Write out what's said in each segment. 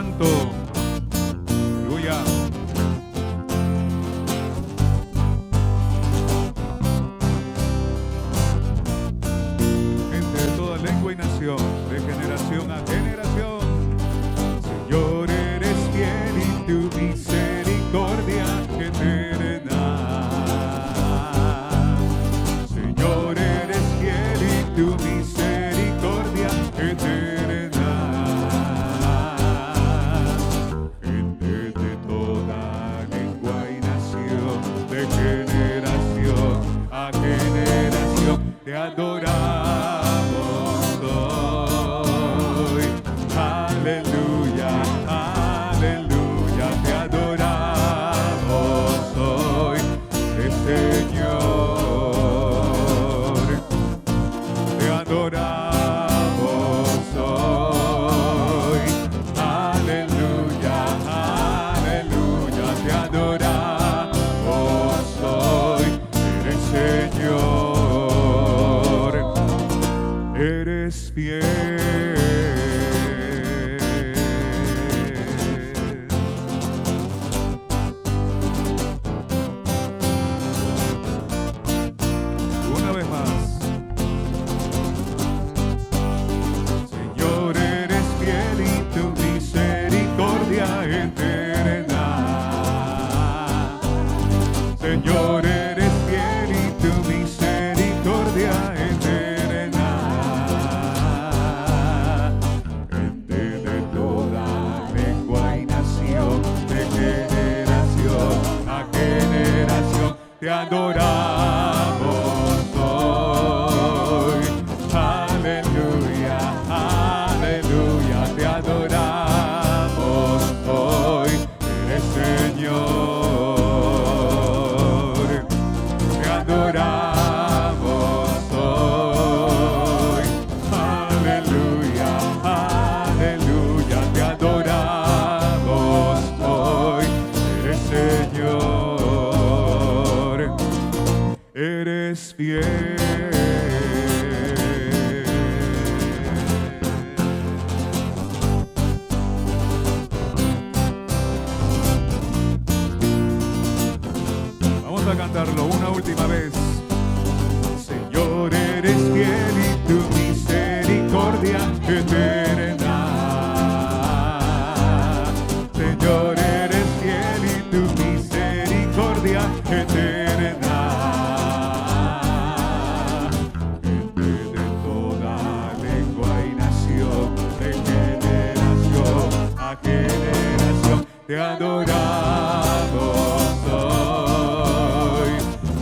Santo. Aleluya. Entre toda lengua y nación, de generación a generación, Señor, eres fiel y tu misericordia eterna. Señor, eres fiel y tu misericordia eterna. Gente de toda lengua y nación, de generación a generación, te adoramos hoy. Aleluya, aleluya, te adoramos hoy, Señor. Te adoramos hoy. Aleluya, aleluya, te adoramos hoy, eres Señor, eres fiel. Una vez más. Señor, eres fiel y tu misericordia eterna. Señor, eres fiel y tu misericordia eterna. Gente de toda lengua y nación, de generación a generación, te adoramos hoy. Aleluya, aleluya, te adoramos hoy, eres Señor. Te adoramos hoy. Aleluya, aleluya, te adoramos hoy, eres Señor, eres fiel. Vamos a cantarlo una última vez. Señor, eres fiel y tu misericordia eterna. Señor, eres fiel y tu misericordia eterna. Gente de toda lengua y nación, de generación a generación, te adoramos hoy.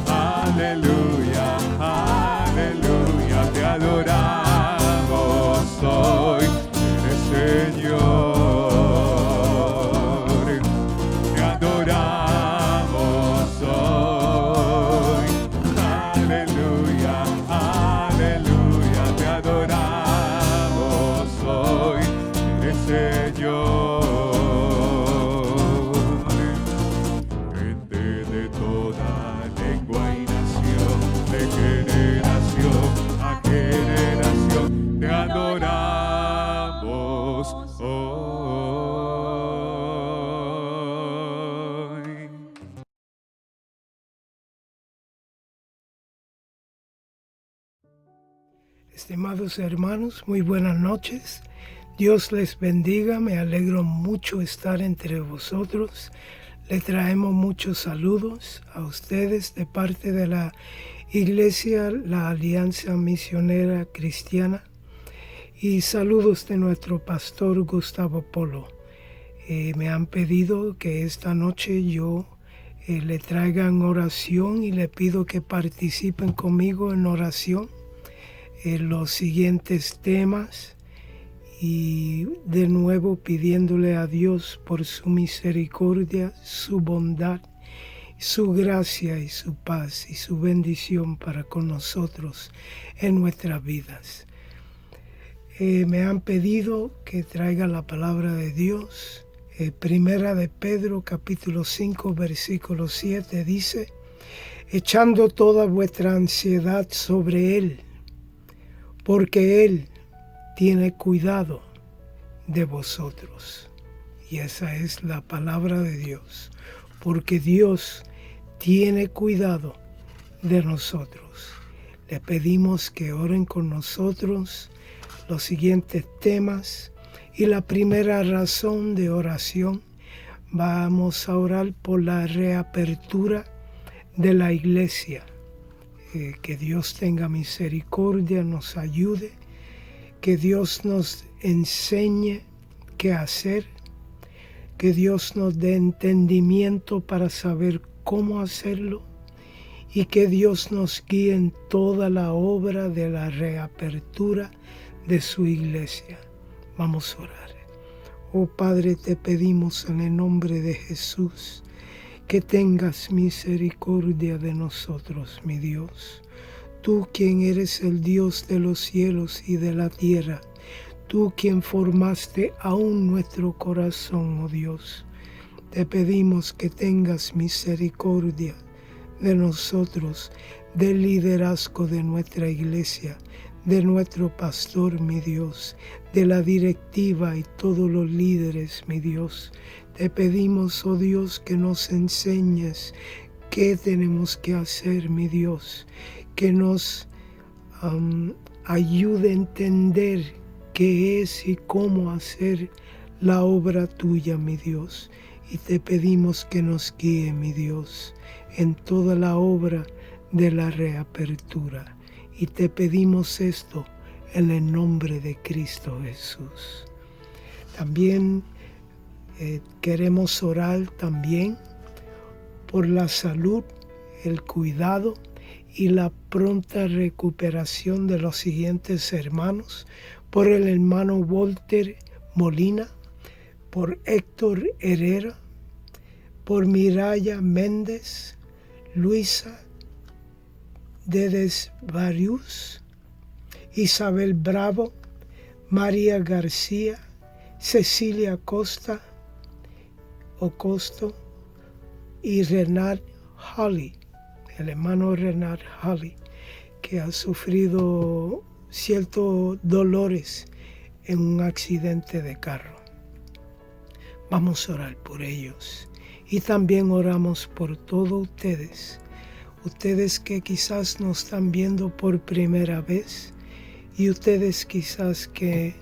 Aleluya, aleluya, te adoramos hoy, eres Señor. Te adoramos hoy. Aleluya, aleluya, te adoramos hoy, eres Señor. Gente de toda lengua y nación, de generación a generación, te adoramos hoy. Estimados hermanos, muy buenas noches. Dios les bendiga, me alegro mucho estar entre vosotros. Le traemos muchos saludos a ustedes de parte de la Iglesia, la Alianza Misionera Cristiana, y saludos de nuestro pastor Gustavo Polo. Me han pedido que esta noche yo le traiga en oración y le pido que participen conmigo en oración los siguientes temas, y de nuevo pidiéndole a Dios por su misericordia, su bondad, su gracia y su paz y su bendición para con nosotros en nuestras vidas. Me han pedido que traiga la palabra de Dios. Primera de Pedro capítulo 5 versículo 7 dice: echando toda vuestra ansiedad sobre Él, porque Él tiene cuidado de vosotros. Y esa es la palabra de Dios, porque Dios tiene cuidado de nosotros. Le pedimos que oren con nosotros los siguientes temas. Y la primera razón de oración, vamos a orar por la reapertura de la iglesia. Que Dios tenga misericordia, nos ayude, que Dios nos enseñe qué hacer, que Dios nos dé entendimiento para saber cómo hacerlo y que Dios nos guíe en toda la obra de la reapertura de su iglesia. Vamos a orar. Oh Padre, te pedimos en el nombre de Jesús que tengas misericordia de nosotros, mi Dios. Tú quien eres el Dios de los cielos y de la tierra, tú quien formaste aún nuestro corazón, oh Dios. Te pedimos que tengas misericordia de nosotros, del liderazgo de nuestra iglesia, de nuestro pastor, mi Dios, de la directiva y todos los líderes, mi Dios. Te pedimos, oh Dios, que nos enseñes qué tenemos que hacer, mi Dios, que nos ayude a entender qué es y cómo hacer la obra tuya, mi Dios. Y te pedimos que nos guíe, mi Dios, en toda la obra de la reapertura. Y te pedimos esto en el nombre de Cristo Jesús. También queremos orar también por la salud, el cuidado y la pronta recuperación de los siguientes hermanos, por el hermano Walter Molina, por Héctor Herrera, por Miraya Méndez, Luisa Dedes Varius, Isabel Bravo, María García, Cecilia Costa, Ocosto y Renard Holly, el hermano Renard Holly, que ha sufrido ciertos dolores en un accidente de carro. Vamos a orar por ellos y también oramos por todos ustedes que quizás nos están viendo por primera vez y ustedes quizás que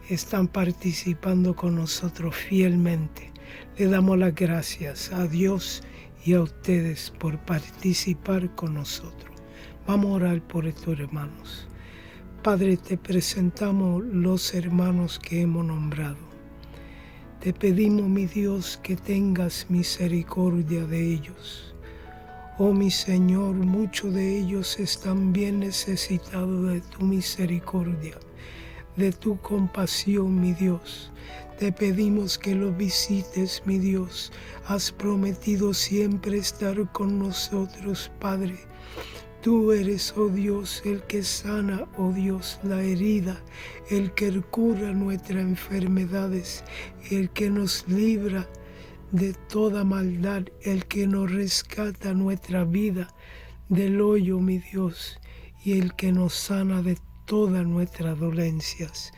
están participando con nosotros fielmente. Le damos las gracias a Dios y a ustedes por participar con nosotros. Vamos a orar por estos hermanos. Padre, te presentamos los hermanos que hemos nombrado. Te pedimos, mi Dios, que tengas misericordia de ellos. Oh mi Señor, muchos de ellos están bien necesitados de tu misericordia, de tu compasión, mi Dios. Te pedimos que los visites, mi Dios. Has prometido siempre estar con nosotros, Padre. Tú eres, oh Dios, el que sana, oh Dios, la herida, el que cura nuestras enfermedades, el que nos libra de toda maldad, el que nos rescata nuestra vida del hoyo, mi Dios, y el que nos sana de todas nuestras dolencias.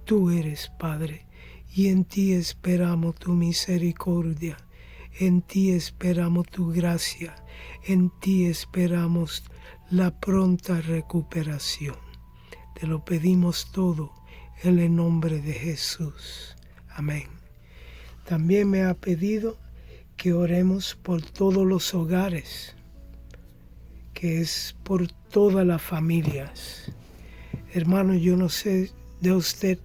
Tú eres, Padre, y en ti esperamos tu misericordia, en ti esperamos tu gracia, en ti esperamos la pronta recuperación. Te lo pedimos todo en el nombre de Jesús. Amén. También me ha pedido que oremos por todos los hogares, que es por todas las familias. Hermano, yo no sé de usted,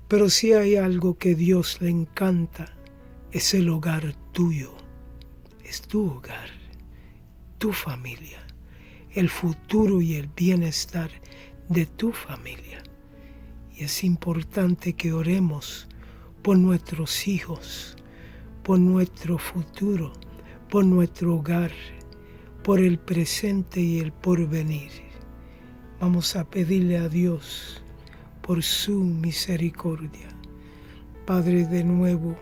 pero si hay algo que Dios le encanta, es el hogar tuyo. Es tu hogar, tu familia, el futuro y el bienestar de tu familia. Y es importante que oremos por nuestros hijos, por nuestro futuro, por nuestro hogar, por el presente y el porvenir. Vamos a pedirle a Dios por su misericordia. Padre, de nuevo,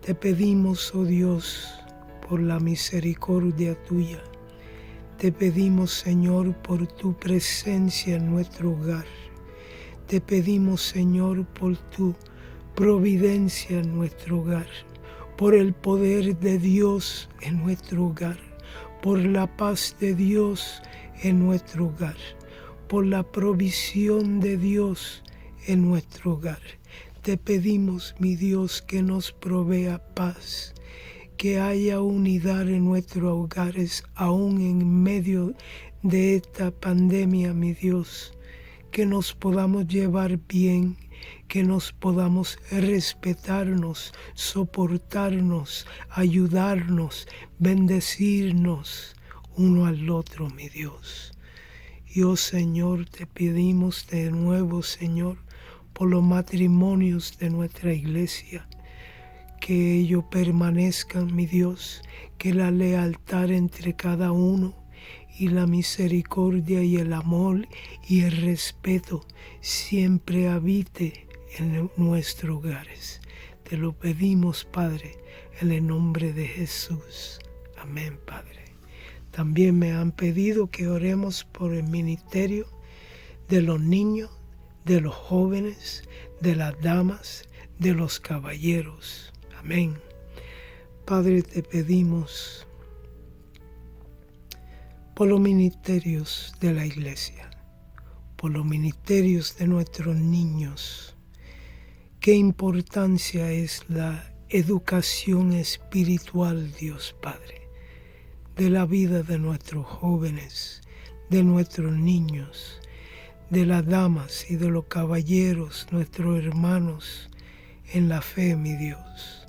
te pedimos, oh Dios, por la misericordia tuya. Te pedimos, Señor, por tu presencia en nuestro hogar. Te pedimos, Señor, por tu providencia en nuestro hogar, por el poder de Dios en nuestro hogar, por la paz de Dios en nuestro hogar, por la provisión de Dios en nuestro hogar. Te pedimos, mi Dios, que nos provea paz, que haya unidad en nuestros hogares, aún en medio de esta pandemia, mi Dios, que nos podamos llevar bien, que nos podamos respetarnos, soportarnos, ayudarnos, bendecirnos uno al otro, mi Dios. Y oh Señor, te pedimos de nuevo, Señor, por los matrimonios de nuestra iglesia, que ellos permanezcan, mi Dios, que la lealtad entre cada uno y la misericordia y el amor y el respeto siempre habite en nuestros hogares. Te lo pedimos, Padre, en el nombre de Jesús. Amén, Padre. También me han pedido que oremos por el ministerio de los niños, de los jóvenes, de las damas, de los caballeros. Amén. Padre, te pedimos por los ministerios de la iglesia, por los ministerios de nuestros niños. Qué importancia es la educación espiritual, Dios Padre, de la vida de nuestros jóvenes, de nuestros niños, de las damas y de los caballeros, nuestros hermanos en la fe, mi Dios.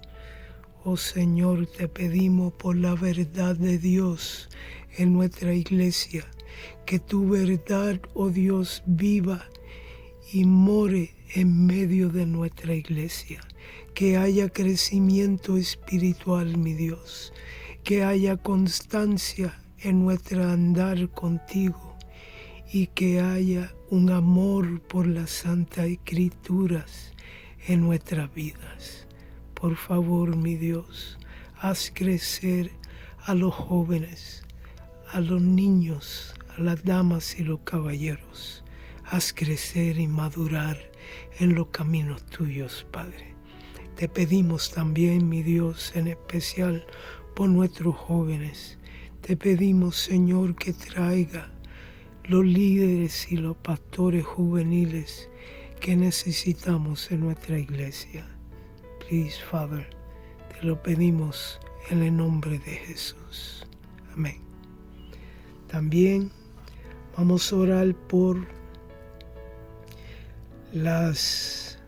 Oh Señor, te pedimos por la verdad de Dios en nuestra iglesia, que tu verdad, oh Dios, viva y more en medio de nuestra iglesia, que haya crecimiento espiritual, mi Dios, que haya constancia en nuestro andar contigo y que haya un amor por las santas escrituras en nuestras vidas. Por favor, mi Dios, haz crecer a los jóvenes, a los niños, a las damas y los caballeros. Haz crecer y madurar en los caminos tuyos, Padre. Te pedimos también, mi Dios, en especial por nuestros jóvenes. Te pedimos, Señor, que traiga los líderes y los pastores juveniles que necesitamos en nuestra iglesia. Please, Father, te lo pedimos en el nombre de Jesús. Amén. También vamos a orar por las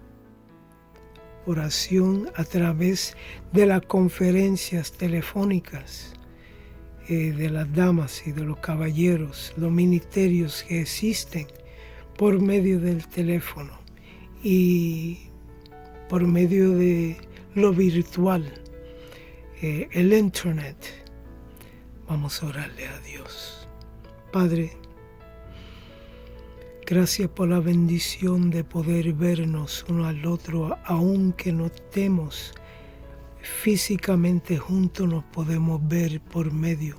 oración a través de las conferencias telefónicas de las damas y de los caballeros, los ministerios que existen por medio del teléfono y por medio de lo virtual, el internet. Vamos a orarle a Dios. Padre, gracias por la bendición de poder vernos uno al otro, aunque no estemos físicamente juntos, nos podemos ver por medio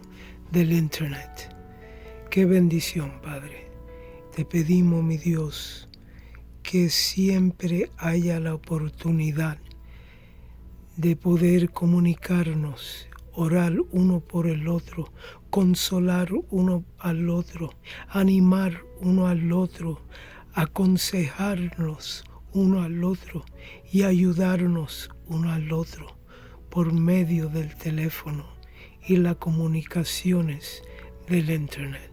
del internet. Qué bendición, Padre. Te pedimos, mi Dios, que siempre haya la oportunidad de poder comunicarnos, orar uno por el otro, consolar uno al otro, animar uno al otro, aconsejarnos uno al otro y ayudarnos uno al otro por medio del teléfono y las comunicaciones del internet.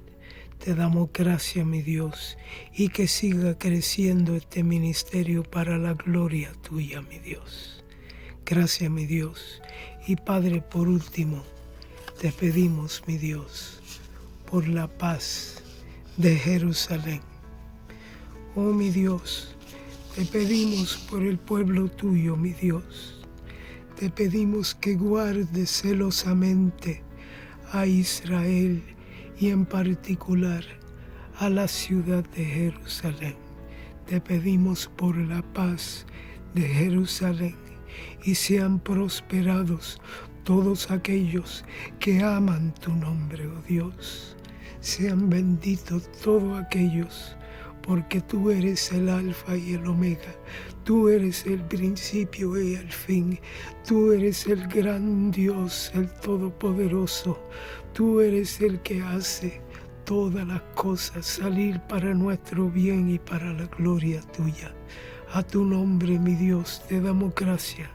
Te damos gracias, mi Dios, y que siga creciendo este ministerio para la gloria tuya, mi Dios. Gracias, mi Dios. Y Padre, por último, te pedimos, mi Dios, por la paz de Jerusalén. Oh, mi Dios, te pedimos por el pueblo tuyo, mi Dios. Te pedimos que guardes celosamente a Israel y en particular a la ciudad de Jerusalén. Te pedimos por la paz de Jerusalén y sean prosperados todos aquellos que aman tu nombre, oh Dios. Sean benditos todos aquellos porque tú eres el Alfa y el Omega. Tú eres el principio y el fin. Tú eres el gran Dios, el Todopoderoso. Tú eres el que hace todas las cosas salir para nuestro bien y para la gloria tuya. A tu nombre, mi Dios, te damos gracias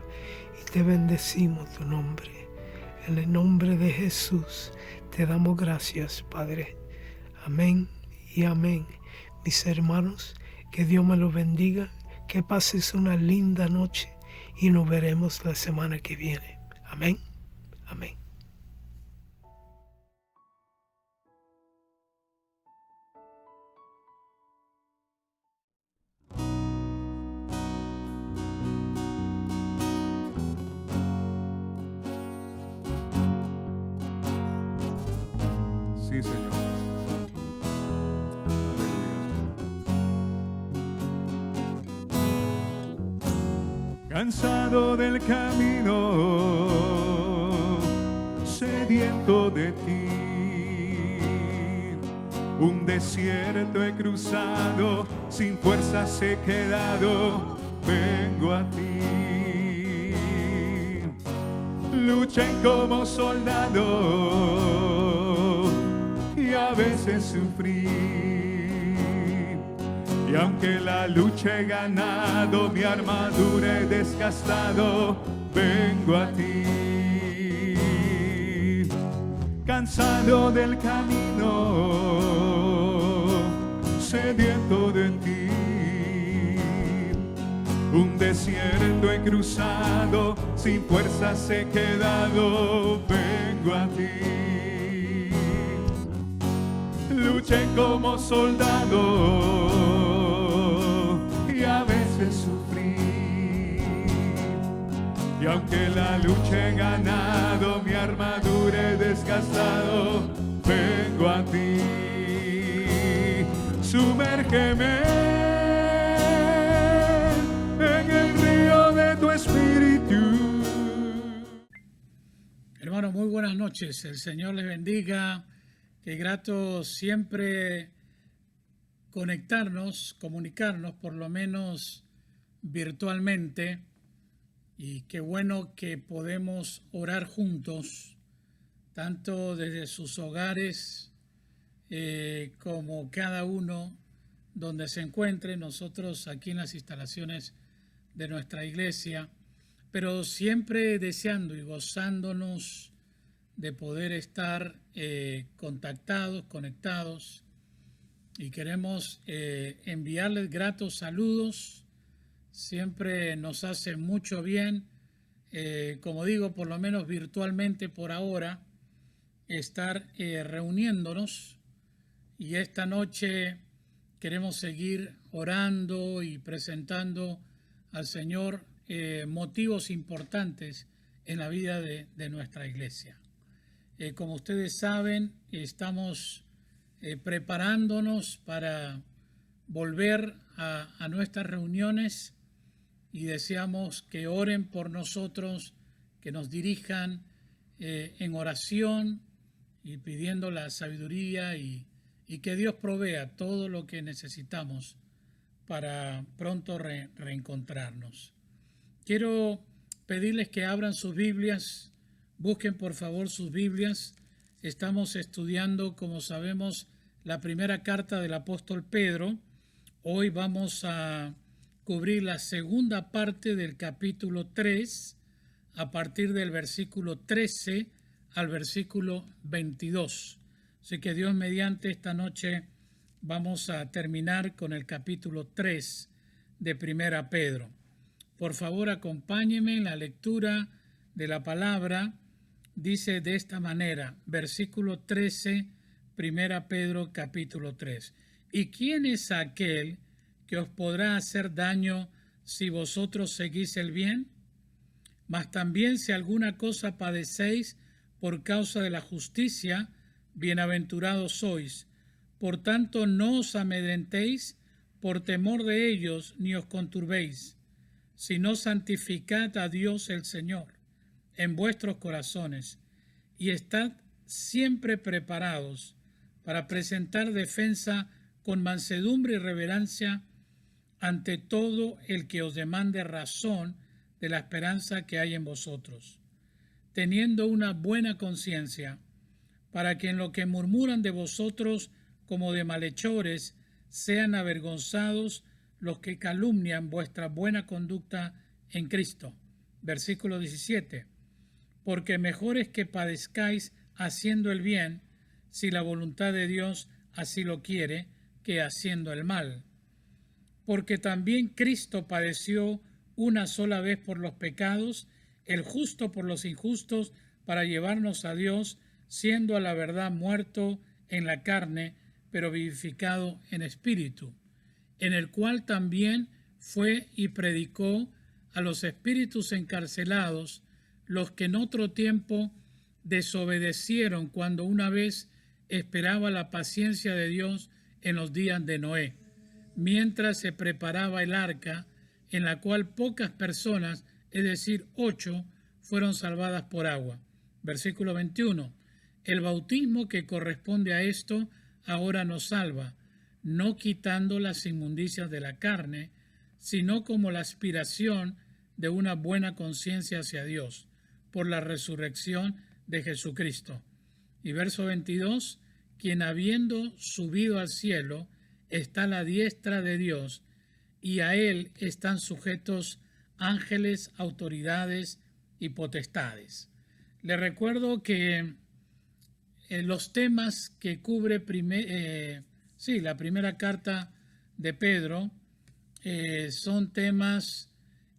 y te bendecimos tu nombre. En el nombre de Jesús te damos gracias, Padre. Amén y amén. Mis hermanos, que Dios me los bendiga, que pases una linda noche y nos veremos la semana que viene. Amén. Amén. Sí, Señor. Aleluya. Cansado del camino, sediento de ti, un desierto he cruzado, sin fuerzas he quedado, vengo a ti. Luché como soldado y a veces sufrí, y aunque la lucha he ganado, mi armadura he desgastado, vengo a ti. Cansado del camino, sediento de ti, un desierto he cruzado, sin fuerzas he quedado, vengo a ti. Luché como soldado y a veces sufrí, y aunque la lucha he ganado, mi armadura he desgastado, vengo a ti. Sumérgeme en el río de tu espíritu. Hermanos, muy buenas noches. El Señor les bendiga. Qué grato siempre conectarnos, comunicarnos, por lo menos virtualmente. Y qué bueno que podemos orar juntos, tanto desde sus hogares como cada uno donde se encuentre. Nosotros aquí en las instalaciones de nuestra iglesia, pero siempre deseando y gozándonos de poder estar contactados, conectados, y queremos enviarles gratos saludos. Siempre nos hace mucho bien, como digo, por lo menos virtualmente por ahora, estar reuniéndonos, y esta noche queremos seguir orando y presentando al Señor motivos importantes en la vida de nuestra iglesia. Como ustedes saben, estamos preparándonos para volver a nuestras reuniones, y deseamos que oren por nosotros, que nos dirijan en oración y pidiendo la sabiduría y que Dios provea todo lo que necesitamos para pronto reencontrarnos. Quiero pedirles que abran sus Biblias, busquen por favor sus Biblias. Estamos estudiando, como sabemos, la primera carta del apóstol Pedro. Hoy vamos a cubrir la segunda parte del capítulo 3, a partir del versículo 13 al versículo 22. Así que Dios mediante, esta noche vamos a terminar con el capítulo 3 de Primera Pedro. Por favor, acompáñenme en la lectura de la palabra. Dice de esta manera, versículo 13, Primera Pedro capítulo 3. ¿Y quién es aquel que os podrá hacer daño si vosotros seguís el bien? Mas también si alguna cosa padecéis por causa de la justicia, bienaventurados sois. Por tanto, no os amedrentéis por temor de ellos, ni os conturbéis, sino santificad a Dios el Señor en vuestros corazones, y estad siempre preparados para presentar defensa con mansedumbre y reverencia ante todo el que os demande razón de la esperanza que hay en vosotros, teniendo una buena conciencia, para que en lo que murmuran de vosotros como de malhechores sean avergonzados los que calumnian vuestra buena conducta en Cristo. Versículo 17. Porque mejor es que padezcáis haciendo el bien, si la voluntad de Dios así lo quiere, que haciendo el mal. Porque también Cristo padeció una sola vez por los pecados, el justo por los injustos, para llevarnos a Dios, siendo a la verdad muerto en la carne, pero vivificado en espíritu, en el cual también fue y predicó a los espíritus encarcelados, los que en otro tiempo desobedecieron cuando una vez esperaba la paciencia de Dios en los días de Noé, mientras se preparaba el arca, en la cual pocas personas, es decir, 8, fueron salvadas por agua. Versículo 21. El bautismo que corresponde a esto ahora nos salva, no quitando las inmundicias de la carne, sino como la aspiración de una buena conciencia hacia Dios, por la resurrección de Jesucristo. Y verso 22, quien habiendo subido al cielo, está a la diestra de Dios, y a él están sujetos ángeles, autoridades y potestades. Le recuerdo que los temas que cubre la primera carta de Pedro son temas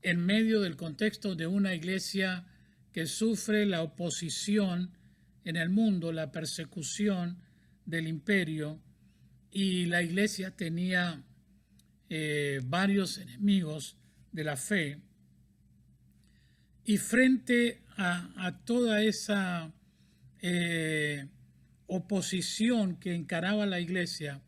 en medio del contexto de una iglesia que sufre la oposición en el mundo, la persecución del imperio, y la iglesia tenía varios enemigos de la fe. Y frente a toda esa oposición que encaraba la iglesia,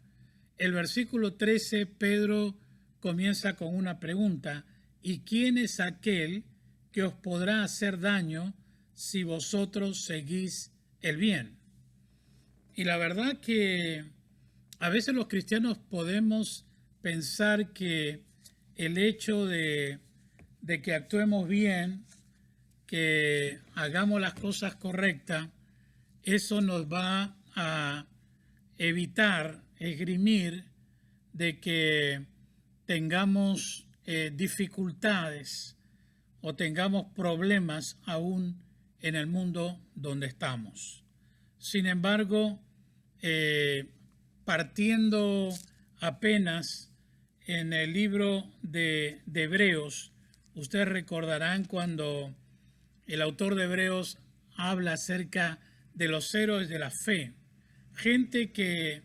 el versículo 13, Pedro comienza con una pregunta: ¿y quién es aquel que os podrá hacer daño si vosotros seguís el bien? Y la verdad que a veces los cristianos podemos pensar que el hecho de que actuemos bien, que hagamos las cosas correctas, eso nos va a evitar, esgrimir, de que tengamos dificultades o tengamos problemas aún en el mundo donde estamos. Sin embargo, partiendo apenas en el libro de Hebreos, ustedes recordarán cuando el autor de Hebreos habla acerca de los héroes de la fe, gente que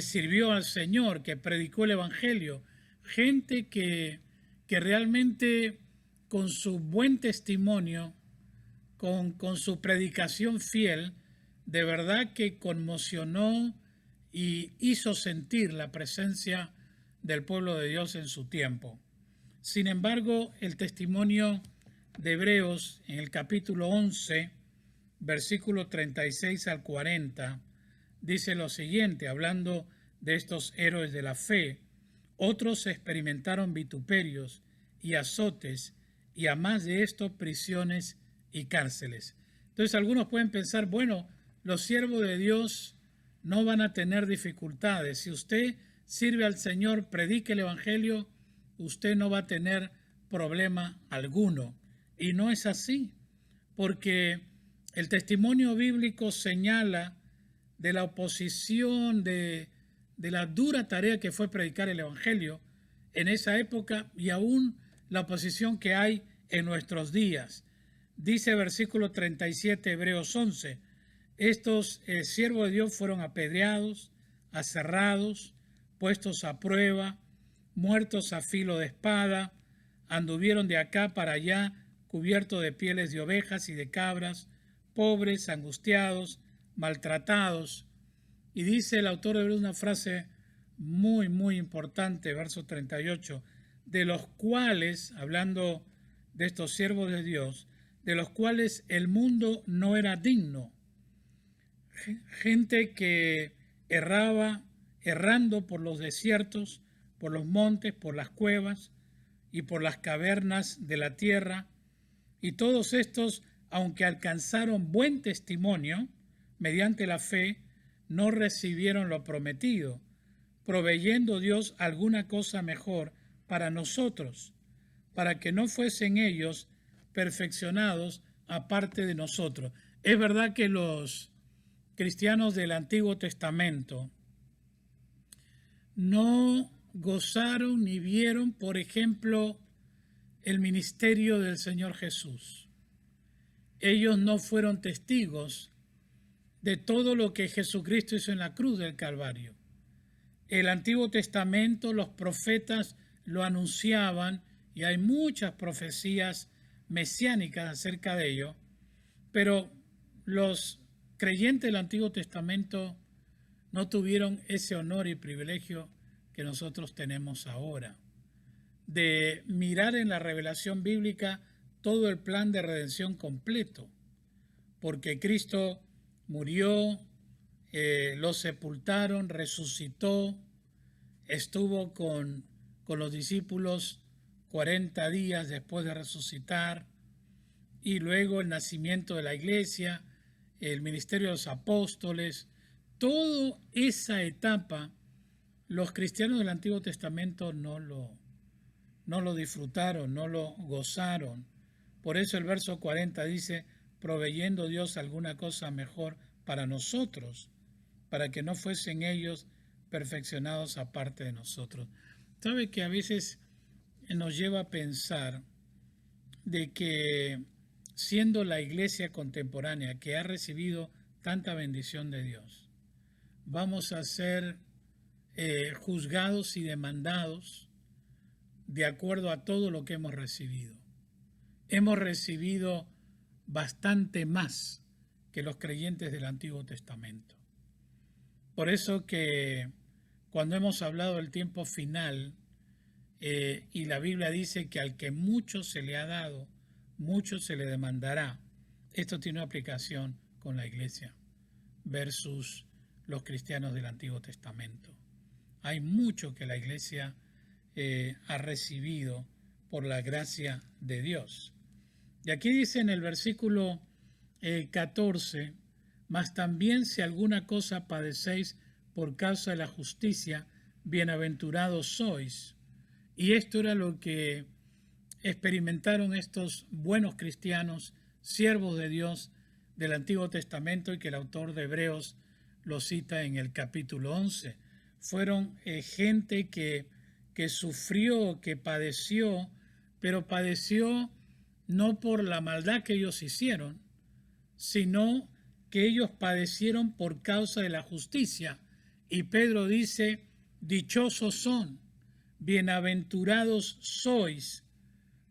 sirvió al Señor, que predicó el Evangelio, gente que realmente con su buen testimonio, con su predicación fiel, de verdad que conmocionó y hizo sentir la presencia del pueblo de Dios en su tiempo. Sin embargo, el testimonio de Hebreos en el capítulo 11, versículo 36 al 40, dice lo siguiente, hablando de estos héroes de la fe: otros experimentaron vituperios y azotes, y a más de esto prisiones y cárceles. Entonces algunos pueden pensar, bueno, los siervos de Dios no van a tener dificultades. Si usted sirve al Señor, predique el Evangelio, usted no va a tener problema alguno. Y no es así, porque el testimonio bíblico señala de la oposición, de la dura tarea que fue predicar el Evangelio en esa época, y aún la oposición que hay en nuestros días. Dice versículo 37, Hebreos 11, estos siervos de Dios fueron apedreados, aserrados, puestos a prueba, muertos a filo de espada, anduvieron de acá para allá, cubiertos de pieles de ovejas y de cabras, pobres, angustiados, maltratados. Y dice el autor de Hebreos una frase muy, muy importante, verso 38, de los cuales, hablando de estos siervos de Dios, de los cuales el mundo no era digno. Gente que erraba errando por los desiertos, por los montes, por las cuevas y por las cavernas de la tierra, y todos estos, aunque alcanzaron buen testimonio mediante la fe, no recibieron lo prometido, proveyendo Dios alguna cosa mejor para nosotros, para que no fuesen ellos perfeccionados aparte de nosotros. Es verdad que los cristianos del Antiguo Testamento no gozaron ni vieron, por ejemplo, el ministerio del Señor Jesús. Ellos no fueron testigos de todo lo que Jesucristo hizo en la cruz del Calvario. El Antiguo Testamento, los profetas lo anunciaban y hay muchas profecías mesiánicas acerca de ello, pero los creyentes del Antiguo Testamento no tuvieron ese honor y privilegio que nosotros tenemos ahora, de mirar en la revelación bíblica todo el plan de redención completo, porque Cristo murió, lo sepultaron, resucitó, estuvo con los discípulos 40 días después de resucitar, y luego el nacimiento de la iglesia, el ministerio de los apóstoles. Toda esa etapa los cristianos del Antiguo Testamento no lo disfrutaron, no lo gozaron. Por eso el verso 40 dice, proveyendo Dios alguna cosa mejor para nosotros, para que no fuesen ellos perfeccionados aparte de nosotros. ¿Sabe que a veces nos lleva a pensar de que siendo la iglesia contemporánea que ha recibido tanta bendición de Dios, vamos a ser juzgados y demandados de acuerdo a todo lo que hemos recibido? Hemos recibido bastante más que los creyentes del Antiguo Testamento. Por eso que cuando hemos hablado del tiempo final, y la Biblia dice que al que mucho se le ha dado, mucho se le demandará. Esto tiene una aplicación con la iglesia versus los cristianos del Antiguo Testamento. Hay mucho que la iglesia ha recibido por la gracia de Dios. Y aquí dice en el versículo 14, mas también si alguna cosa padecéis por causa de la justicia, bienaventurados sois. Y esto era lo que experimentaron estos buenos cristianos, siervos de Dios del Antiguo Testamento, y que el autor de Hebreos lo cita en el capítulo 11. Fueron gente que sufrió, que padeció, pero padeció no por la maldad que ellos hicieron, sino que ellos padecieron por causa de la justicia. Y Pedro dice, dichosos son, bienaventurados sois,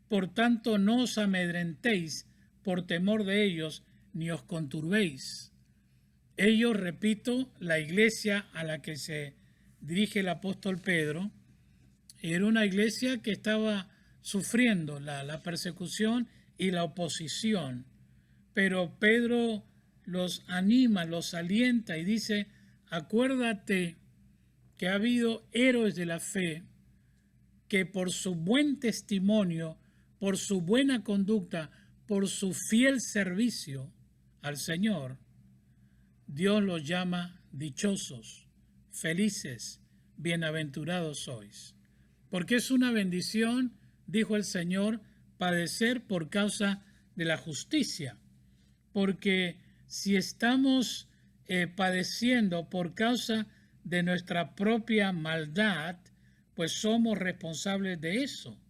por tanto no os amedrentéis por temor de ellos, ni os conturbéis. Ellos, repito, la iglesia a la que se dirige el apóstol Pedro, era una iglesia que estaba sufriendo la persecución y la oposición. Pero Pedro los anima, los alienta y dice, acuérdate que ha habido héroes de la fe que por su buen testimonio, por su buena conducta, por su fiel servicio al Señor, Dios los llama dichosos, felices, bienaventurados sois. Porque es una bendición, dijo el Señor, padecer por causa de la justicia. Porque si estamos padeciendo por causa de nuestra propia maldad, pues somos responsables de eso.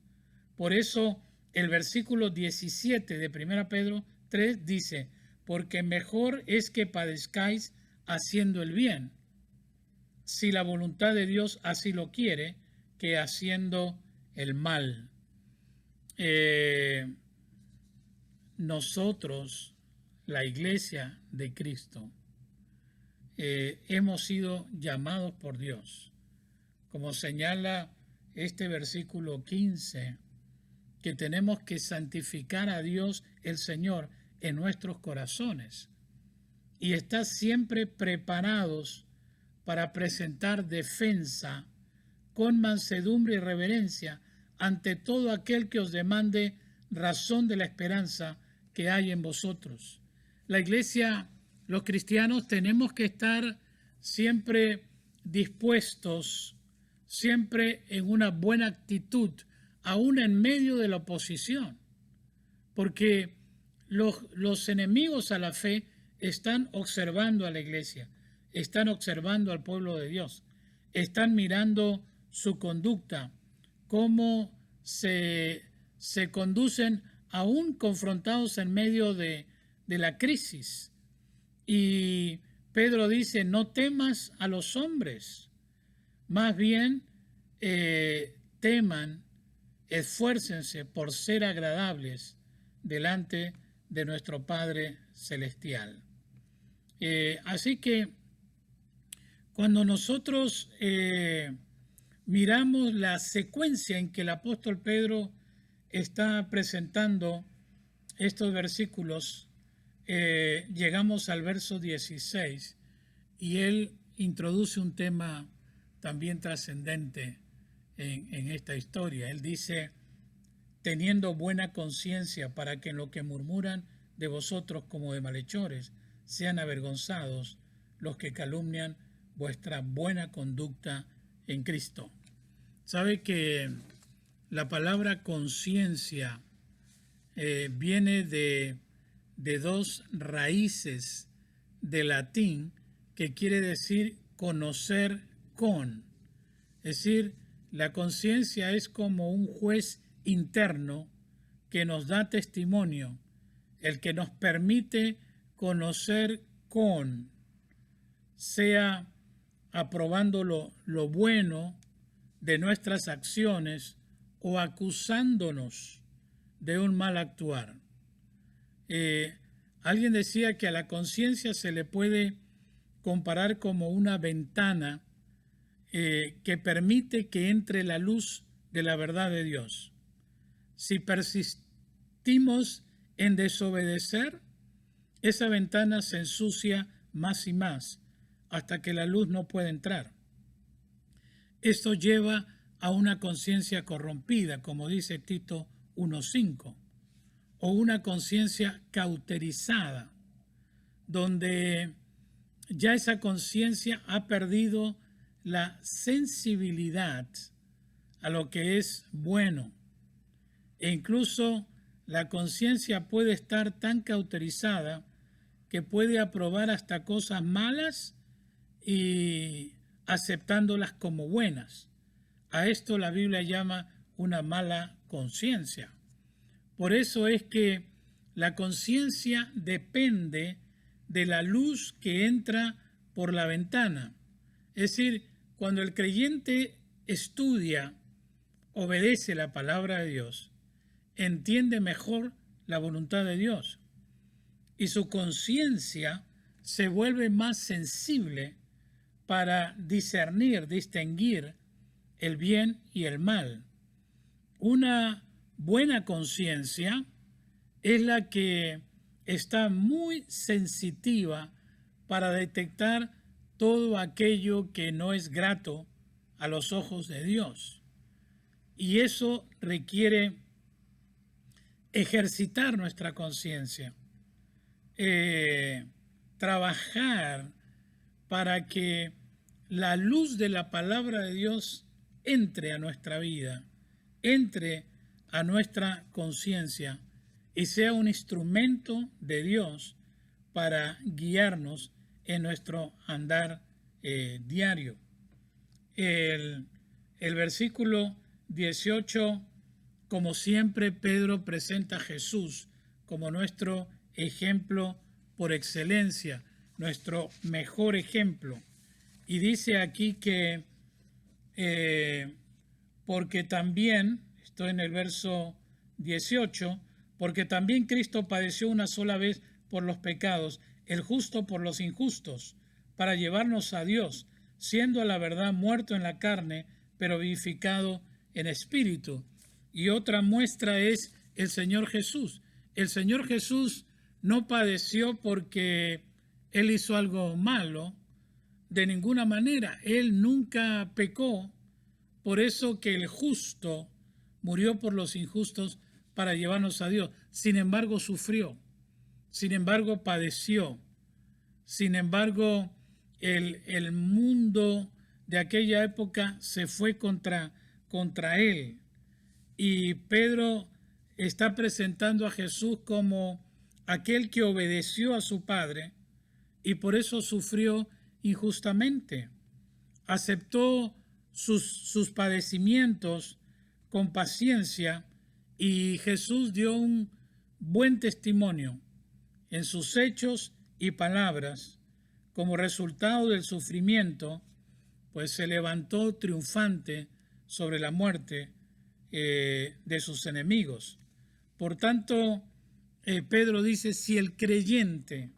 Por eso el versículo 17 de 1 Pedro 3 dice, porque mejor es que padezcáis haciendo el bien, si la voluntad de Dios así lo quiere, que haciendo el mal. Nosotros, la iglesia de Cristo, hemos sido llamados por Dios, como señala este versículo 15, que tenemos que santificar a Dios el Señor en nuestros corazones y estar siempre preparados para presentar defensa con mansedumbre y reverencia ante todo aquel que os demande razón de la esperanza que hay en vosotros. La iglesia, los cristianos, tenemos que estar siempre dispuestos, siempre en una buena actitud, aún en medio de la oposición, porque los enemigos a la fe están observando a la iglesia, están observando al pueblo de Dios, están mirando su conducta, cómo se conducen aún confrontados en medio de la crisis. Y Pedro dice, no temas a los hombres, más bien teman, esfuércense por ser agradables delante de nuestro Padre Celestial. Así que cuando nosotros miramos la secuencia en que el apóstol Pedro está presentando estos versículos, llegamos al verso 16 y él introduce un tema también trascendente en esta historia. Él dice, teniendo buena conciencia para que en lo que murmuran de vosotros como de malhechores sean avergonzados los que calumnian vuestra buena conducta en Cristo. Sabe que la palabra conciencia viene de dos raíces de latín que quiere decir conocer con. Es decir, la conciencia es como un juez interno que nos da testimonio, el que nos permite conocer con, sea aprobando lo bueno de nuestras acciones o acusándonos de un mal actuar. Alguien decía que a la conciencia se le puede comparar como una ventana que permite que entre la luz de la verdad de Dios. Si persistimos en desobedecer, esa ventana se ensucia más y más hasta que la luz no puede entrar. Esto lleva a una conciencia corrompida, como dice Tito 1:5, o una conciencia cauterizada, donde ya esa conciencia ha perdido la sensibilidad a lo que es bueno. E incluso la conciencia puede estar tan cauterizada que puede aprobar hasta cosas malas y aceptándolas como buenas. A esto la Biblia llama una mala conciencia. Por eso es que la conciencia depende de la luz que entra por la ventana. Es decir, cuando el creyente estudia, obedece la palabra de Dios, entiende mejor la voluntad de Dios y su conciencia se vuelve más sensible para distinguir el bien y el mal. Una buena conciencia es la que está muy sensitiva para detectar todo aquello que no es grato a los ojos de Dios. Y eso requiere ejercitar nuestra conciencia, trabajar para que la luz de la palabra de Dios entre a nuestra vida, entre a nuestra conciencia y sea un instrumento de Dios para guiarnos en nuestro andar diario. El versículo 18, como siempre, Pedro presenta a Jesús como nuestro ejemplo por excelencia, nuestro mejor ejemplo. Y dice aquí que porque también, estoy en el verso 18, porque también Cristo padeció una sola vez por los pecados, el justo por los injustos, para llevarnos a Dios, siendo a la verdad muerto en la carne, pero vivificado en espíritu. Y otra muestra es el Señor Jesús. El Señor Jesús no padeció porque Él hizo algo malo, de ninguna manera. Él nunca pecó, por eso que el justo murió por los injustos para llevarnos a Dios. Sin embargo, sufrió, sin embargo, padeció, sin embargo, el mundo de aquella época se fue contra él. Y Pedro está presentando a Jesús como aquel que obedeció a su Padre y por eso sufrió injustamente. Aceptó sus padecimientos con paciencia y Jesús dio un buen testimonio en sus hechos y palabras. Como resultado del sufrimiento, pues se levantó triunfante sobre la muerte de sus enemigos. Por tanto, Pedro dice, si el creyente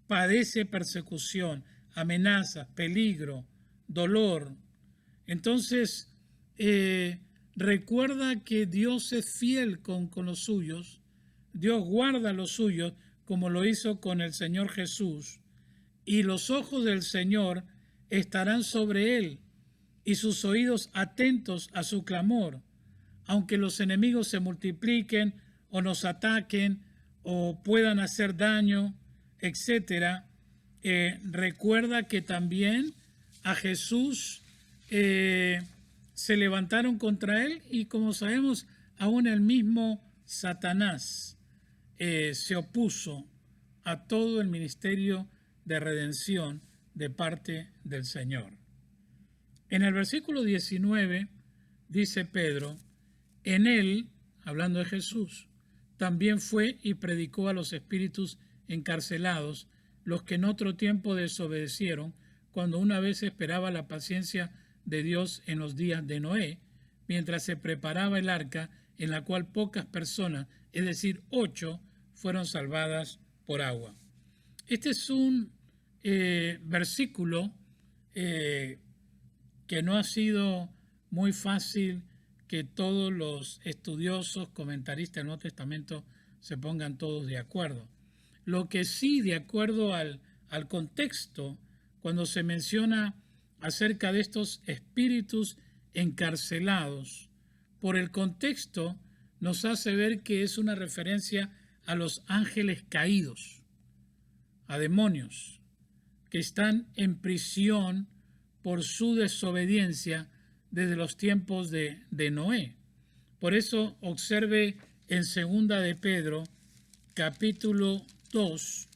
padece persecución, amenazas, peligro, dolor, entonces recuerda que Dios es fiel con los suyos, Dios guarda a los suyos como lo hizo con el Señor Jesús, y los ojos del Señor estarán sobre él y sus oídos atentos a su clamor, aunque los enemigos se multipliquen o nos ataquen o puedan hacer daño, etc. Recuerda que también a Jesús se levantaron contra él y, como sabemos, aún el mismo Satanás se opuso a todo el ministerio de redención de parte del Señor. En el versículo 19 dice Pedro, en él, hablando de Jesús, también fue y predicó a los espíritus encarcelados, los que en otro tiempo desobedecieron, cuando una vez esperaba la paciencia de Dios en los días de Noé, mientras se preparaba el arca, en la cual pocas personas, es decir, 8, fueron salvadas por agua. Este es un versículo que no ha sido muy fácil que todos los estudiosos, comentaristas del Nuevo Testamento se pongan todos de acuerdo. Lo que sí, de acuerdo al contexto, cuando se menciona acerca de estos espíritus encarcelados, por el contexto nos hace ver que es una referencia a los ángeles caídos, a demonios, que están en prisión por su desobediencia desde los tiempos de Noé. Por eso observe en 2 de Pedro, capítulo 2,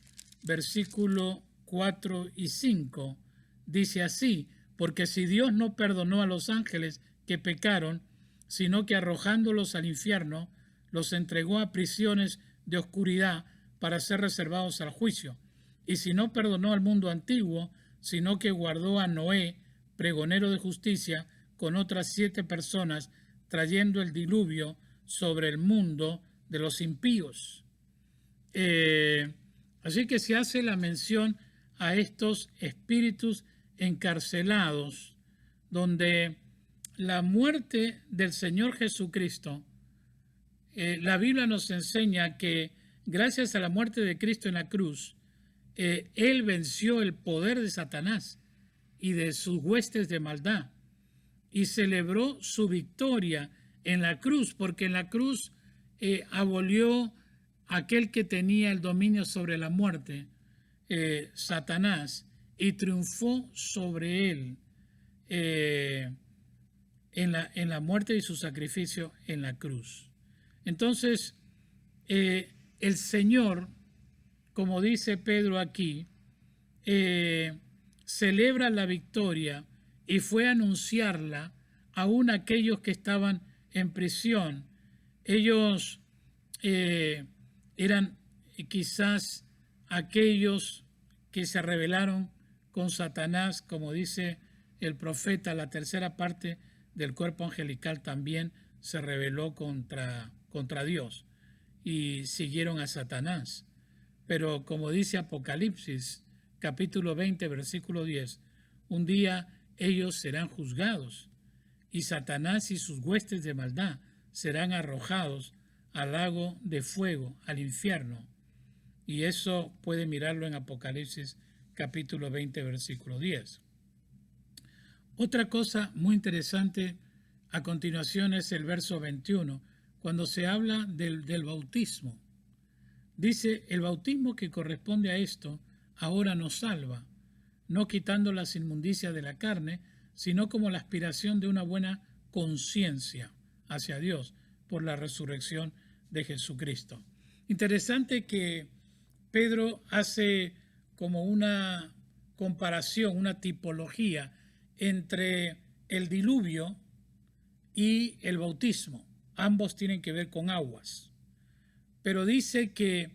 versículo 4 y 5, dice así, porque si Dios no perdonó a los ángeles que pecaron, sino que arrojándolos al infierno, los entregó a prisiones de oscuridad para ser reservados al juicio, y si no perdonó al mundo antiguo, sino que guardó a Noé, pregonero de justicia, con otras 7 personas, trayendo el diluvio sobre el mundo de los impíos. Así que se hace la mención a estos espíritus encarcelados, donde la muerte del Señor Jesucristo, la Biblia nos enseña que gracias a la muerte de Cristo en la cruz, Él venció el poder de Satanás y de sus huestes de maldad y celebró su victoria en la cruz, porque en la cruz abolió aquel que tenía el dominio sobre la muerte, Satanás, y triunfó sobre él en la muerte y su sacrificio en la cruz. Entonces, el Señor, como dice Pedro aquí, celebra la victoria y fue a anunciarla aún a aquellos que estaban en prisión. Ellos eran quizás aquellos que se rebelaron con Satanás, como dice el profeta, la tercera parte del cuerpo angelical también se rebeló contra Dios y siguieron a Satanás. Pero como dice Apocalipsis, capítulo 20, versículo 10, un día ellos serán juzgados y Satanás y sus huestes de maldad serán arrojados al lago de fuego, al infierno. Y eso puede mirarlo en Apocalipsis capítulo 20, versículo 10. Otra cosa muy interesante a continuación es el verso 21, cuando se habla del bautismo. Dice, el bautismo que corresponde a esto ahora nos salva, no quitando las inmundicias de la carne, sino como la aspiración de una buena conciencia hacia Dios por la resurrección de Jesucristo. Interesante que Pedro hace como una comparación, una tipología entre el diluvio y el bautismo. Ambos tienen que ver con aguas. Pero dice que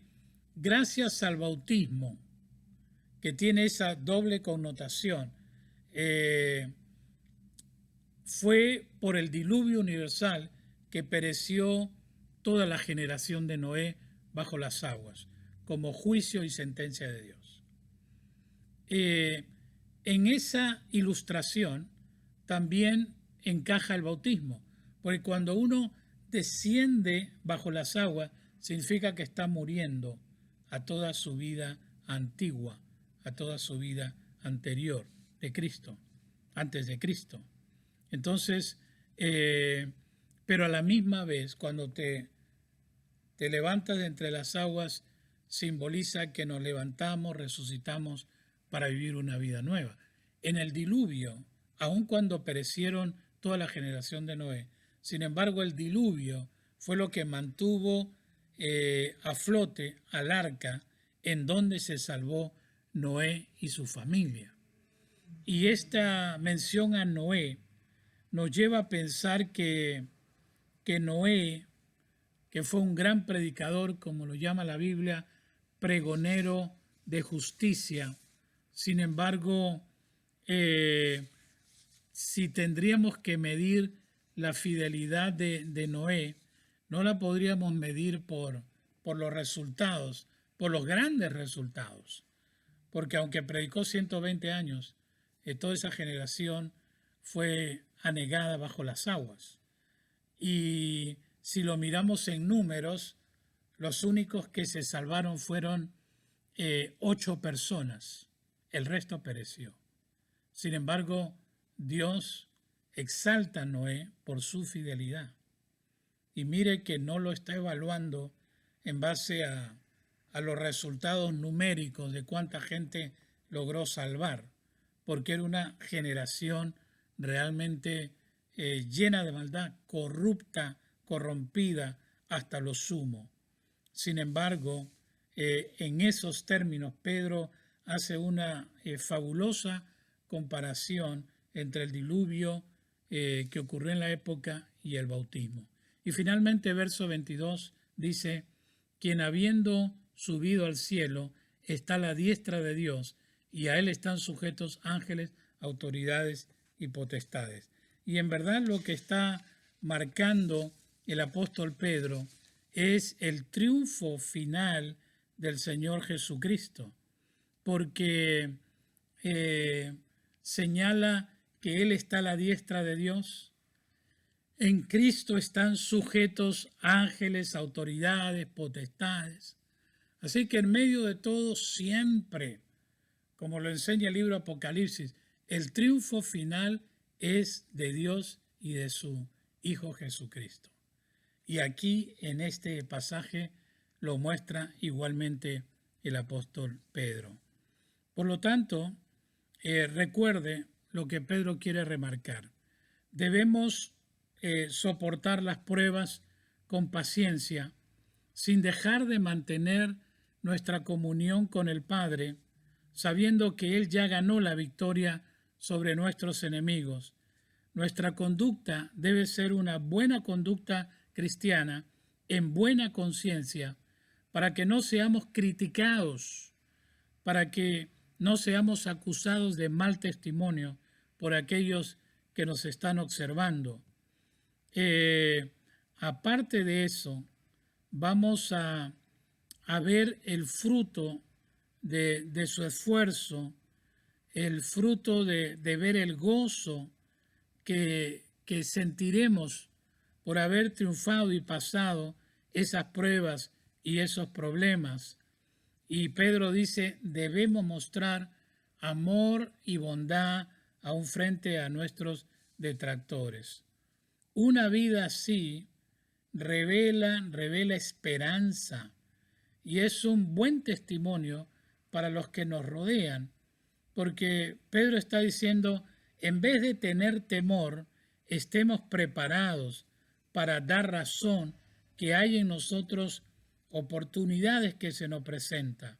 gracias al bautismo, que tiene esa doble connotación, fue por el diluvio universal que pereció toda la generación de Noé bajo las aguas, como juicio y sentencia de Dios. En esa ilustración también encaja el bautismo, porque cuando uno desciende bajo las aguas, significa que está muriendo a toda su vida antigua, a toda su vida anterior de Cristo, antes de Cristo. Entonces, pero a la misma vez, cuando te levantas de entre las aguas, simboliza que nos levantamos, resucitamos para vivir una vida nueva. En el diluvio, aun cuando perecieron toda la generación de Noé, sin embargo, el diluvio fue lo que mantuvo a flote al arca, en donde se salvó Noé y su familia. Y esta mención a Noé nos lleva a pensar que Noé, que fue un gran predicador, como lo llama la Biblia, pregonero de justicia, sin embargo, si tendríamos que medir la fidelidad de Noé, no la podríamos medir por los resultados, por los grandes resultados, porque aunque predicó 120 años, toda esa generación fue anegada bajo las aguas. Y si lo miramos en números, los únicos que se salvaron fueron 8 personas, el resto pereció. Sin embargo, Dios exalta a Noé por su fidelidad. Y mire que no lo está evaluando en base a los resultados numéricos de cuánta gente logró salvar, porque era una generación realmente llena de maldad, corrupta, corrompida hasta lo sumo. Sin embargo, en esos términos, Pedro hace una fabulosa comparación entre el diluvio que ocurrió en la época y el bautismo. Y finalmente, verso 22 dice, quien habiendo subido al cielo está a la diestra de Dios, y a él están sujetos ángeles, autoridades y potestades. Y en verdad lo que está marcando el apóstol Pedro es el triunfo final del Señor Jesucristo, porque señala que Él está a la diestra de Dios. En Cristo están sujetos ángeles, autoridades, potestades. Así que en medio de todo siempre, como lo enseña el libro Apocalipsis, el triunfo final es de Dios y de su Hijo Jesucristo. Y aquí en este pasaje lo muestra igualmente el apóstol Pedro. Por lo tanto, recuerde lo que Pedro quiere remarcar. Debemos soportar las pruebas con paciencia, sin dejar de mantener nuestra comunión con el Padre, sabiendo que Él ya ganó la victoria sobre nuestros enemigos. Nuestra conducta debe ser una buena conducta cristiana, en buena conciencia, para que no seamos criticados, para que no seamos acusados de mal testimonio por aquellos que nos están observando. Aparte de eso, vamos a ver el fruto de su esfuerzo, el fruto de ver el gozo que sentiremos por haber triunfado y pasado esas pruebas y esos problemas. Y Pedro dice, debemos mostrar amor y bondad aún frente a nuestros detractores. Una vida así revela esperanza y es un buen testimonio para los que nos rodean, porque Pedro está diciendo, en vez de tener temor, estemos preparados para dar razón que hay en nosotros oportunidades que se nos presentan.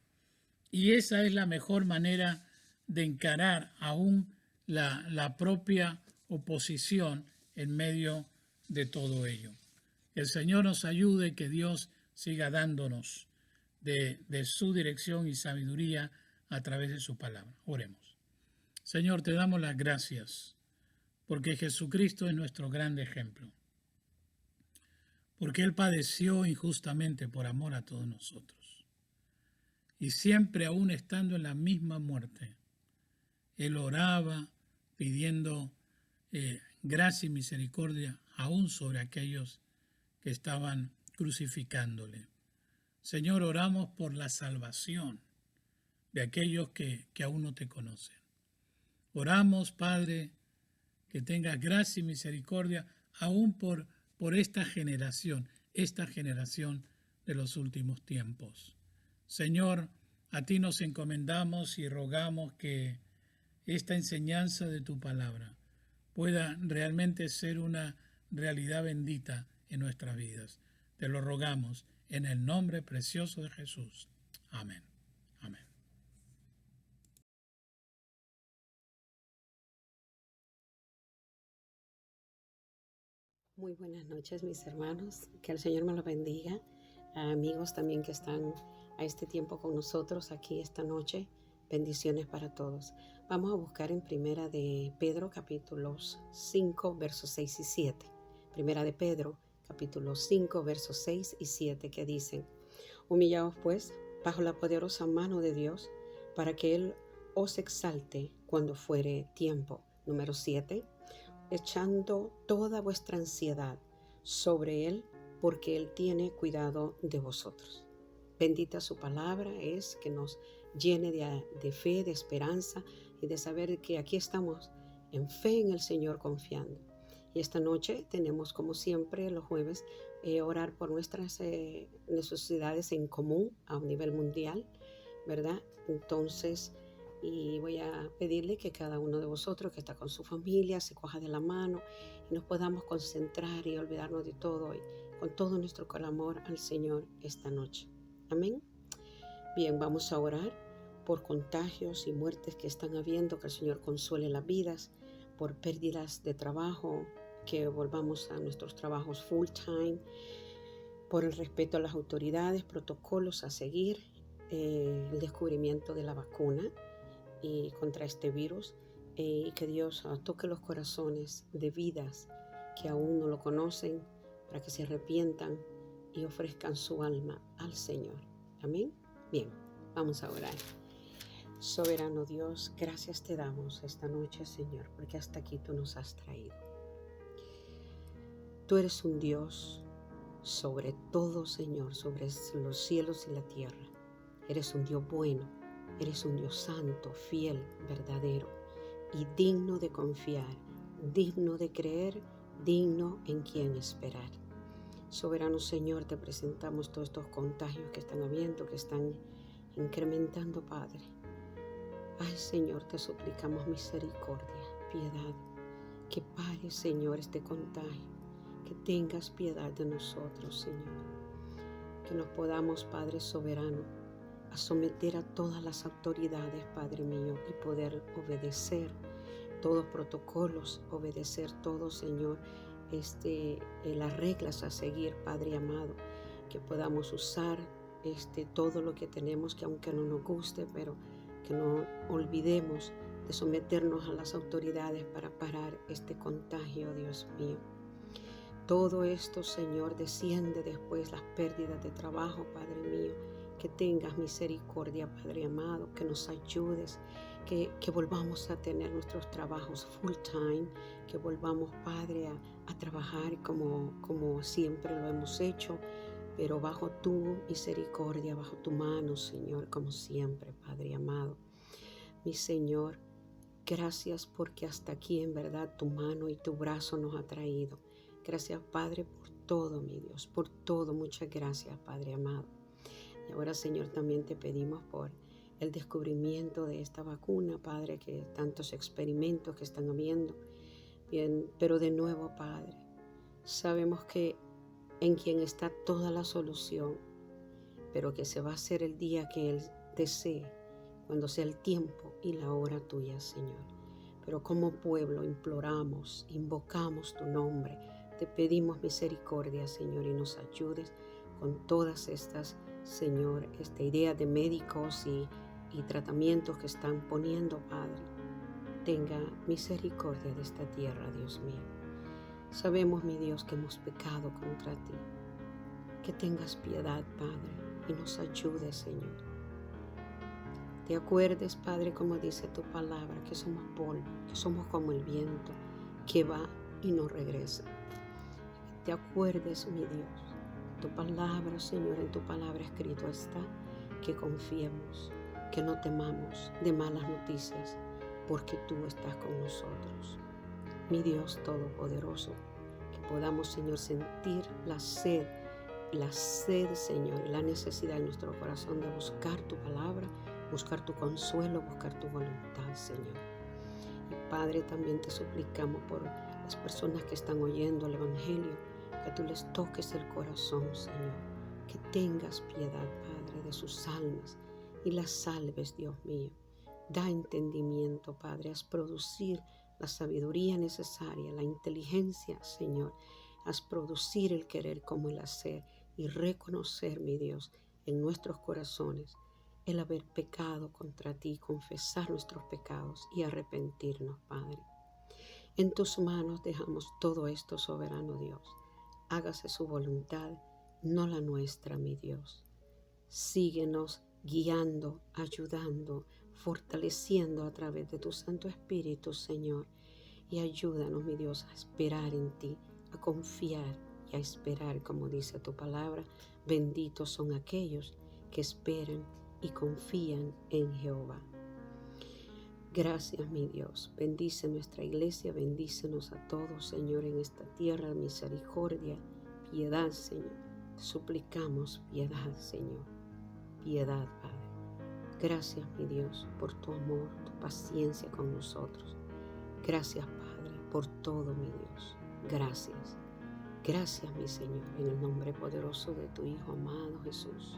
Y esa es la mejor manera de encarar aún la propia oposición en medio de todo ello. Que el Señor nos ayude, que Dios siga dándonos de su dirección y sabiduría a través de su palabra. Oremos. Señor, te damos las gracias porque Jesucristo es nuestro grande ejemplo, porque Él padeció injustamente por amor a todos nosotros. Y siempre, aún estando en la misma muerte, Él oraba pidiendo gracia y misericordia aún sobre aquellos que estaban crucificándole. Señor, oramos por la salvación de aquellos que aún no te conocen. Oramos, Padre, que tengas gracia y misericordia aún por esta generación de los últimos tiempos. Señor, a ti nos encomendamos y rogamos que esta enseñanza de tu palabra pueda realmente ser una realidad bendita en nuestras vidas. Te lo rogamos en el nombre precioso de Jesús. Amén. Amén. Muy buenas noches, mis hermanos. Que el Señor me los bendiga. Amigos también que están a este tiempo con nosotros aquí esta noche. Bendiciones para todos. Vamos a buscar en Primera de Pedro, capítulos 5, versos 6 y 7. Primera de Pedro, capítulo 5, versos 6 y 7, que dicen: Humillaos pues bajo la poderosa mano de Dios, para que Él os exalte cuando fuere tiempo. Número 7. Echando toda vuestra ansiedad sobre Él, porque Él tiene cuidado de vosotros. Bendita su palabra es, que nos llene de fe, de esperanza y de saber que aquí estamos en fe en el Señor confiando. Y esta noche tenemos, como siempre los jueves, orar por nuestras necesidades en común a un nivel mundial, ¿verdad? Entonces, y voy a pedirle que cada uno de vosotros que está con su familia se coja de la mano y nos podamos concentrar y olvidarnos de todo y con todo nuestro clamor al Señor esta noche. Amén. Bien, vamos a orar por contagios y muertes que están habiendo, que el Señor consuele las vidas, por pérdidas de trabajo, que volvamos a nuestros trabajos full time, por el respeto a las autoridades, protocolos a seguir, el descubrimiento de la vacuna y contra este virus, y que Dios toque los corazones de vidas que aún no lo conocen, para que se arrepientan y ofrezcan su alma al Señor. Amén. Bien, vamos a orar. Soberano Dios, gracias te damos esta noche, Señor, porque hasta aquí tú nos has traído. Tú eres un Dios sobre todo, Señor, sobre los cielos y la tierra. Eres un Dios bueno, eres un Dios santo, fiel, verdadero y digno de confiar, digno de creer, digno en quien esperar. Soberano Señor, te presentamos todos estos contagios que están habiendo, que están incrementando, Padre. Ay, Señor, te suplicamos misericordia, piedad, que pare, Señor, este contagio, que tengas piedad de nosotros, Señor, que nos podamos, Padre soberano, a someter a todas las autoridades, Padre mío, y poder obedecer todos protocolos, obedecer todo, Señor, las reglas a seguir, Padre amado, que podamos usar todo lo que tenemos, que aunque no nos guste, pero que no olvidemos de someternos a las autoridades para parar este contagio, Dios mío. Todo esto, Señor, desciende después las pérdidas de trabajo, Padre mío. Que tengas misericordia, Padre amado, que nos ayudes, que volvamos a tener nuestros trabajos full time, que volvamos, Padre, a trabajar como siempre lo hemos hecho, pero bajo tu misericordia, bajo tu mano, Señor, como siempre, Padre amado. Mi Señor, gracias porque hasta aquí en verdad tu mano y tu brazo nos ha traído. Gracias, Padre, por todo, mi Dios, por todo. Muchas gracias, Padre amado. Y ahora, Señor, también te pedimos por el descubrimiento de esta vacuna, Padre, que tantos experimentos que están habiendo. Bien, pero de nuevo, Padre, sabemos que en quien está toda la solución, pero que se va a hacer el día que Él desee, cuando sea el tiempo y la hora tuya, Señor. Pero como pueblo imploramos, invocamos tu nombre, te pedimos misericordia, Señor, y nos ayudes con todas estas, Señor, ideas de médicos y tratamientos que están poniendo, Padre. Tenga misericordia de esta tierra, Dios mío. Sabemos, mi Dios, que hemos pecado contra ti. Que tengas piedad, Padre, y nos ayudes, Señor. Te acuerdes, Padre, como dice tu palabra, que somos polvo, que somos como el viento, que va y no regresa. Te acuerdes, mi Dios, tu palabra, Señor, en tu palabra escrito está, que confiemos, que no temamos de malas noticias, porque tú estás con nosotros. Mi Dios Todopoderoso, que podamos, Señor, sentir la sed, Señor, la necesidad en nuestro corazón de buscar tu palabra, buscar tu consuelo, buscar tu voluntad, Señor. Y Padre, también te suplicamos por las personas que están oyendo el Evangelio, que tú les toques el corazón, Señor, que tengas piedad, Padre, de sus almas y las salves, Dios mío. Da entendimiento, Padre, haz producir la sabiduría necesaria, la inteligencia, Señor. Haz producir el querer como el hacer y reconocer, mi Dios, en nuestros corazones el haber pecado contra ti, confesar nuestros pecados y arrepentirnos, Padre. En tus manos dejamos todo esto, soberano Dios. Hágase su voluntad, no la nuestra, mi Dios. Síguenos guiando, ayudando, fortaleciendo a través de tu Santo Espíritu, Señor. Y ayúdanos, mi Dios, a esperar en ti, a confiar y a esperar, como dice tu palabra. Benditos son aquellos que esperan y confían en Jehová. Gracias, mi Dios. Bendice nuestra iglesia, bendícenos a todos, Señor, en esta tierra. Misericordia, piedad, Señor. Suplicamos piedad, Señor. Piedad, Padre. Gracias, mi Dios, por tu amor, tu paciencia con nosotros. Gracias, Padre, por todo, mi Dios. Gracias. Gracias, mi Señor, en el nombre poderoso de tu Hijo amado Jesús.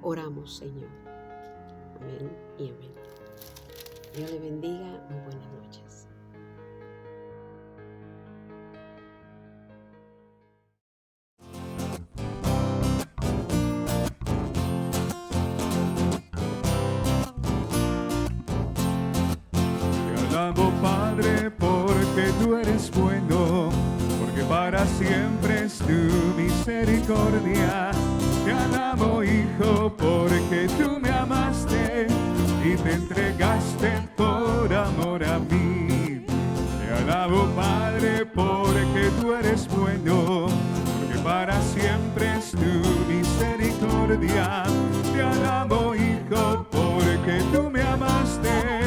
Oramos, Señor. Amén y amén. Dios le bendiga. Muy buenas noches. Te alabo, Padre, porque tú eres bueno, porque para siempre es tu misericordia. Te alabo, Hijo, porque tú me amaste y te entregaste por amor a mí. Te alabo, Padre, porque tú eres bueno, porque para siempre es tu misericordia. Te alabo, Hijo, porque tú me amaste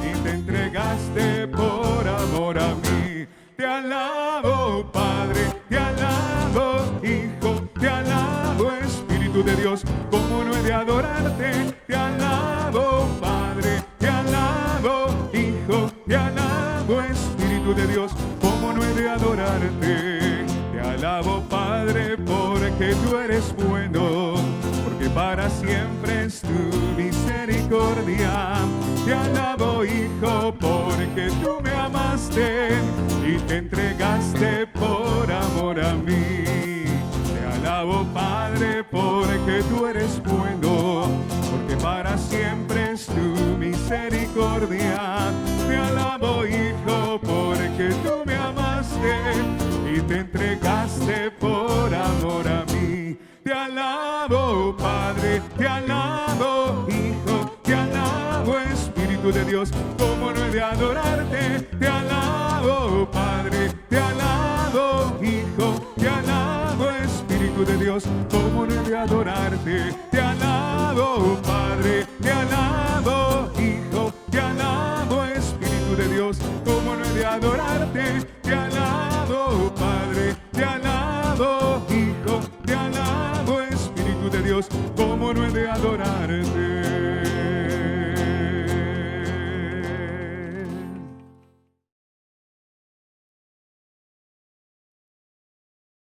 y te entregaste por amor a mí. Te alabo, Padre, te alabo, Hijo, te alabo, Espíritu de Dios, ¿cómo no he de adorarte? Te alabo, Padre, te alabo, Hijo, te alabo, Espíritu de Dios, ¿cómo no he de adorarte? Te alabo, Padre, porque tú eres bueno, porque para siempre es tu misericordia. Te alabo, Hijo, porque tú me amaste y te entregaste por amor a mí. Te alabo, Padre, porque tú eres bueno, porque para siempre es tu misericordia. Te alabo, Hijo, porque tú me amaste y te entregaste por amor a mí. Te alabo, Padre, te alabo, Hijo, te alabo, Espíritu de Dios, ¿cómo no he de adorarte? Te alabo, Padre, te alabo, Hijo, te alabo, Espíritu de Dios, ¿cómo no he de adorarte? Te alabo, Padre, te alabo, Hijo, te alabo. alabarte, te